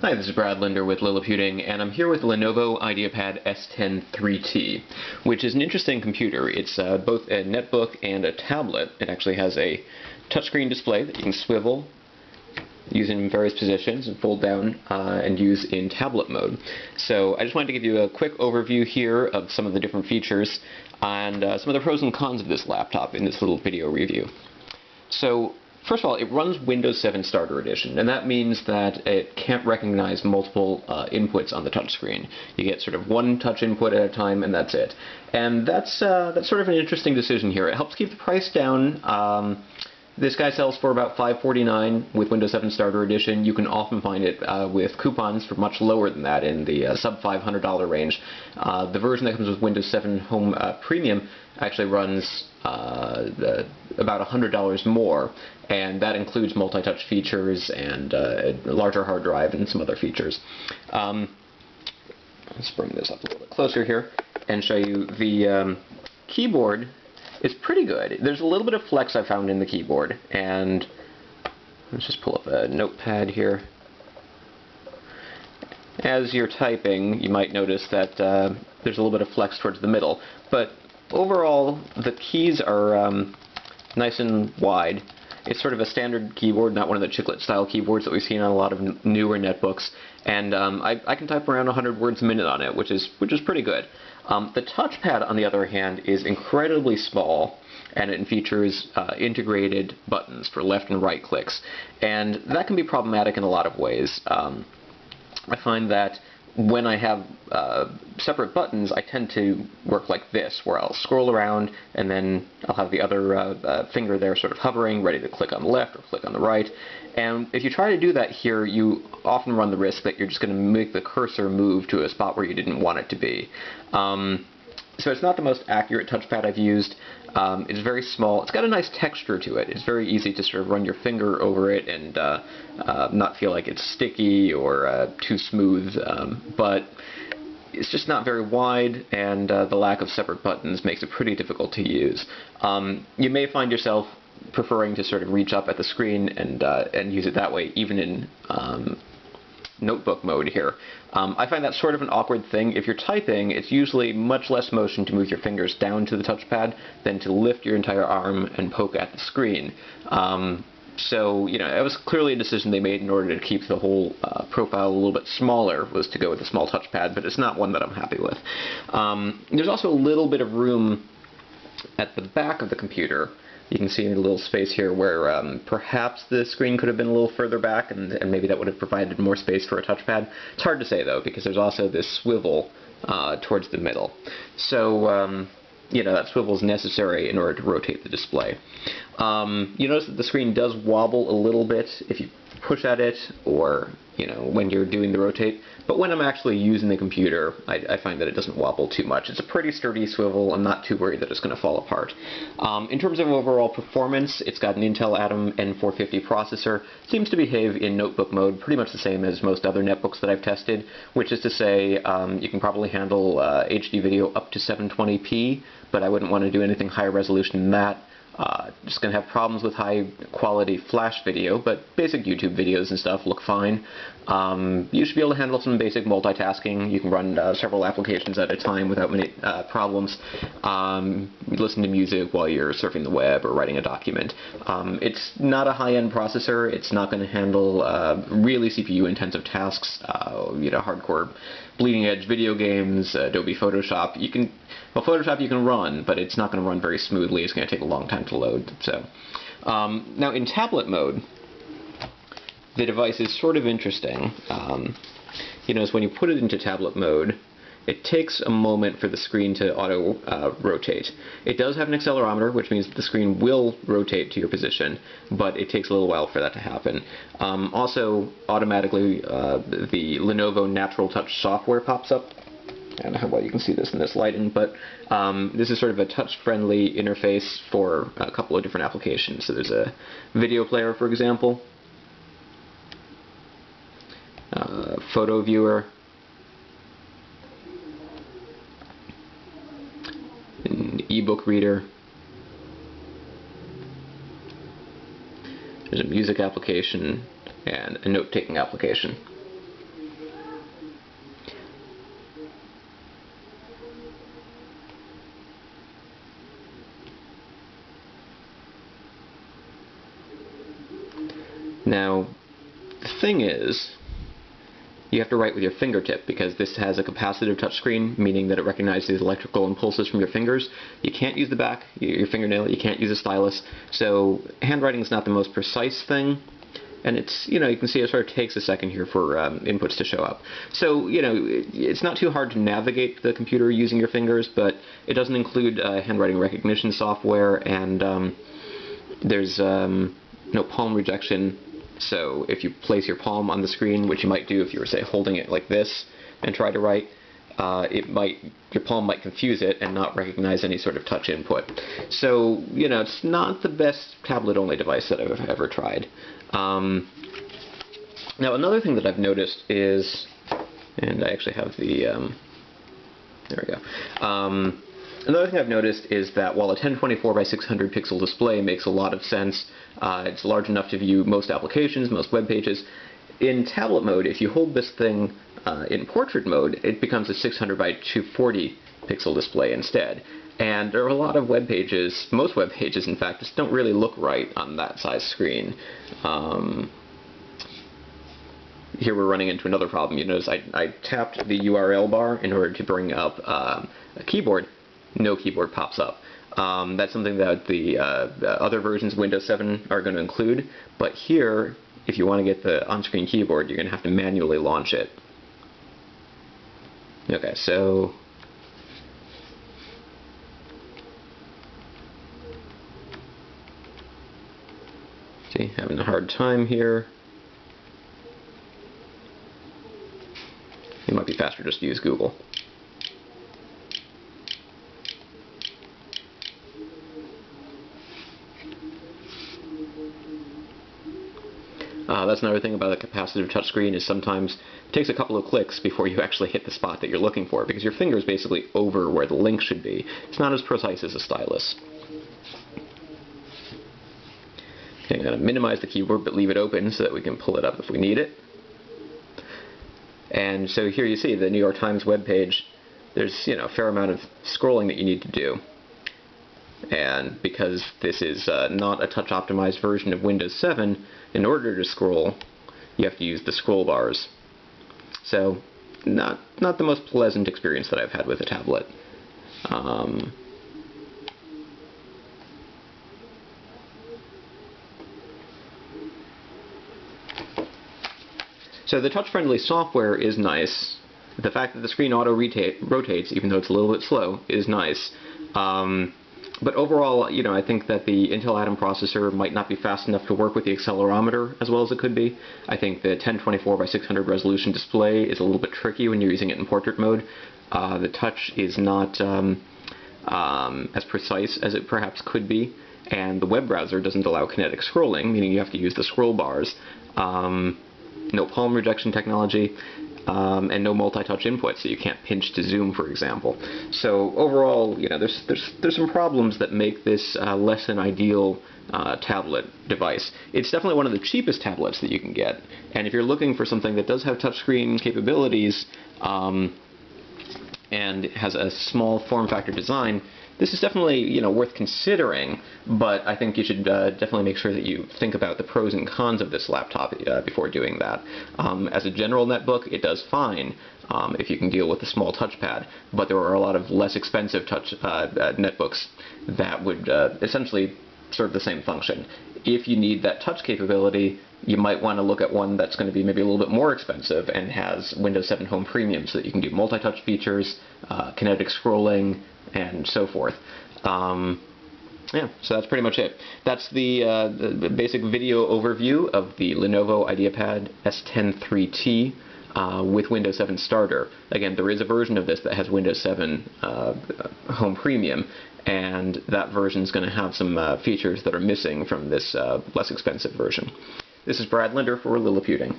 Hi, this is Brad Linder with Liliputing, and I'm here with the Lenovo IdeaPad S10-3t, which is an interesting computer. It's both a netbook and a tablet. It actually has a touchscreen display that you can swivel, use in various positions, and fold down and use in tablet mode. So I just wanted to give you a quick overview here of some of the different features and some of the pros and cons of this laptop in this little video review. So first of all, it runs Windows 7 Starter Edition, and that means that it can't recognize multiple inputs on the touchscreen. You get sort of one touch input at a time, and that's it. And that's sort of an interesting decision here. It helps keep the price down. This guy sells for about $549 with Windows 7 Starter Edition. You can often find it with coupons for much lower than that in the sub $500 range. The version that comes with Windows 7 Home Premium actually runs about $100 more, and that includes multi-touch features and a larger hard drive and some other features. Let's bring this up a little bit closer here and show you the keyboard. It's pretty good. There's a little bit of flex I found in the keyboard, and let's just pull up a notepad here. As you're typing, you might notice that there's a little bit of flex towards the middle, but overall the keys are nice and wide. It's sort of a standard keyboard, not one of the chiclet style keyboards that we've seen on a lot of newer netbooks, and I can type around 100 words a minute on it, which is pretty good. The touchpad, on the other hand, is incredibly small, and it features integrated buttons for left and right clicks, and that can be problematic in a lot of ways. I find that when I have separate buttons, I tend to work like this, where I'll scroll around and then I'll have the other finger there sort of hovering, ready to click on the left or click on the right. And if you try to do that here, you often run the risk that you're just going to make the cursor move to a spot where you didn't want it to be. So it's not the most accurate touchpad I've used. It's very small. It's got a nice texture to it. It's very easy to sort of run your finger over it and not feel like it's sticky or too smooth, but it's just not very wide, and the lack of separate buttons makes it pretty difficult to use. You may find yourself preferring to sort of reach up at the screen and use it that way, even in notebook mode here. I find that sort of an awkward thing. If you're typing, it's usually much less motion to move your fingers down to the touchpad than to lift your entire arm and poke at the screen. So, you know, it was clearly a decision they made in order to keep the whole profile a little bit smaller, was to go with a small touchpad, but it's not one that I'm happy with. There's also a little bit of room at the back of the computer. You can see a little space here where perhaps the screen could have been a little further back, and maybe that would have provided more space for a touchpad. It's hard to say, though, because there's also this swivel towards the middle. So, you know, that swivel is necessary in order to rotate the display. You notice that the screen does wobble a little bit if you push at it, or, you know, when you're doing the rotate. But when I'm actually using the computer, I find that it doesn't wobble too much. It's a pretty sturdy swivel. I'm not too worried that it's going to fall apart. In terms of overall performance, it's got an Intel Atom N450 processor. Seems to behave in notebook mode pretty much the same as most other netbooks that I've tested, which is to say you can probably handle HD video up to 720p, but I wouldn't want to do anything higher resolution than that. Just going to have problems with high quality flash video, but basic YouTube videos and stuff look fine. You should be able to handle some basic multitasking. You can run several applications at a time without many problems. Listen to music while you're surfing the web or writing a document. It's not a high-end processor. It's not going to handle really CPU-intensive tasks, you know, hardcore bleeding-edge video games, Adobe Photoshop. Photoshop you can run, but it's not going to run very smoothly. It's going to take a long time to load. So, now in tablet mode, the device is sort of interesting. You notice when you put it into tablet mode, it takes a moment for the screen to auto-rotate. It does have an accelerometer, which means that the screen will rotate to your position, but it takes a little while for that to happen. Also, automatically, the Lenovo Natural Touch software pops up. I don't know how well you can see this in this lighting, but this is sort of a touch-friendly interface for a couple of different applications. So there's a video player, for example, photo viewer, an ebook reader, there's a music application, and a note-taking application. thing is, you have to write with your fingertip, because this has a capacitive touchscreen, meaning that it recognizes electrical impulses from your fingers. You can't use the back, your fingernail, you can't use a stylus, so handwriting is not the most precise thing, and it's, you can see it sort of takes a second here for inputs to show up. So, it's not too hard to navigate the computer using your fingers, but it doesn't include handwriting recognition software, and there's no palm rejection. So if you place your palm on the screen, which you might do if you were, say, holding it like this and try to write, your palm might confuse it and not recognize any sort of touch input. So, it's not the best tablet-only device that I've ever tried. Now, another thing that I've noticed is, and I actually have the, there we go. Another thing I've noticed is that while a 1024 by 600 pixel display makes a lot of sense, it's large enough to view most applications, most web pages, in tablet mode, if you hold this thing in portrait mode, it becomes a 600 by 240 pixel display instead. And there are a lot of web pages, most web pages in fact, just don't really look right on that size screen. Here we're running into another problem. You notice I tapped the URL bar in order to bring up a keyboard. No keyboard pops up. That's something that the other versions of Windows 7 are going to include, but here, if you want to get the on-screen keyboard, you're going to have to manually launch it. Okay, so see, having a hard time here. It might be faster just to use Google. That's another thing about a capacitive touchscreen, is sometimes it takes a couple of clicks before you actually hit the spot that you're looking for, because your finger is basically over where the link should be. It's not as precise as a stylus. Okay, I'm going to minimize the keyboard but leave it open so that we can pull it up if we need it. And so here you see the New York Times webpage. There's a fair amount of scrolling that you need to do. And because this is not a touch-optimized version of Windows 7, in order to scroll, you have to use the scroll bars. So, not the most pleasant experience that I've had with a tablet. So the touch-friendly software is nice. The fact that the screen auto-rotates, even though it's a little bit slow, is nice. But overall, I think that the Intel Atom processor might not be fast enough to work with the accelerometer as well as it could be. I think the 1024 by 600 resolution display is a little bit tricky when you're using it in portrait mode. The touch is not as precise as it perhaps could be, and the web browser doesn't allow kinetic scrolling, meaning you have to use the scroll bars. No palm rejection technology. And no multi-touch input, so you can't pinch to zoom, for example. So overall, there's some problems that make this less than ideal tablet device. It's definitely one of the cheapest tablets that you can get, and if you're looking for something that does have touchscreen capabilities and has a small form factor design, this is definitely worth considering, but I think you should definitely make sure that you think about the pros and cons of this laptop before doing that. As a general netbook, it does fine if you can deal with the small touchpad, but there are a lot of less expensive netbooks that would essentially serve the same function. If you need that touch capability, you might want to look at one that's going to be maybe a little bit more expensive and has Windows 7 Home Premium, so that you can do multi-touch features, kinetic scrolling, and so forth. Yeah, so that's pretty much it. That's the basic video overview of the Lenovo IdeaPad S10-3t with Windows 7 Starter. Again, there is a version of this that has Windows 7 Home Premium, and that version is going to have some features that are missing from this less expensive version. This is Brad Linder for Liliputing.